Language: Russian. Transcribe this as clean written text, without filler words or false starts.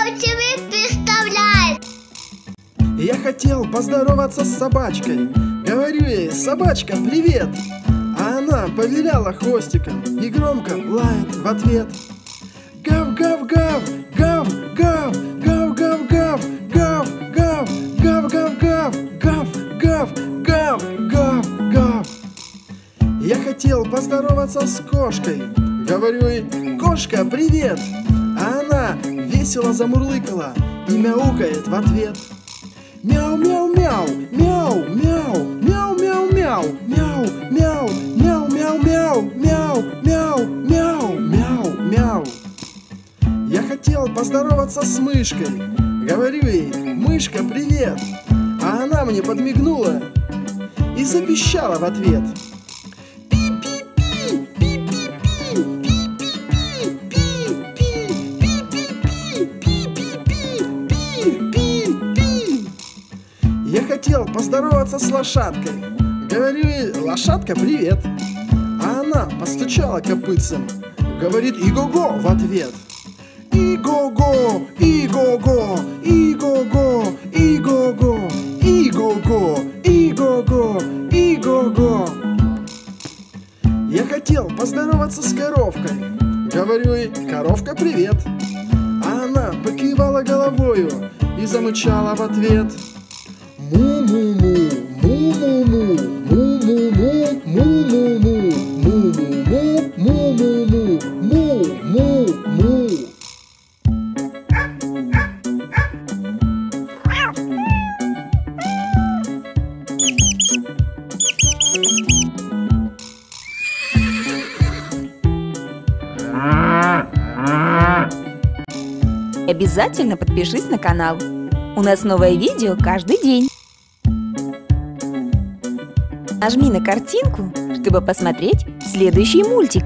Волчевик представляет. Я хотел поздороваться с собачкой. Говорю ей: собачка, привет. А она повиляла хвостиком и громко лает в ответ. Гав-гав-гав, гав-гав, гав-гав-гав, гав-гав, гав-гав-гав, гав-гав, гав-гав-гав. Я хотел поздороваться с кошкой. Говорю ей: кошка, привет. А она весело замурлыкала и мяукает в ответ. Мяу-мяу-мяу, мяу-мяу, мяу-мяу-мяу, мяу-мяу, мяу-мяу-мяу, мяу-мяу, мяу-мяу-мяу. Я хотел поздороваться с мышкой. Говорю ей: мышка, привет. А она мне подмигнула и запищала в ответ. Я хотел поздороваться с лошадкой. Говорю ей: лошадка, привет. А она постучала копытцем. Говорит: иго-го в ответ. Иго-го, иго-го, иго-го, иго-го, иго-го, иго-го, иго-го. Я хотел поздороваться с коровкой. Говорю ей: коровка, привет. А она покивала головою и замычала в ответ. Му-му-му, му-му-му, му-му-му, му-му-му, му-му-му, му-му-му, му-му-му. Обязательно подпишись на канал. У нас новое видео каждый день. Нажми на картинку, чтобы посмотреть следующий мультик.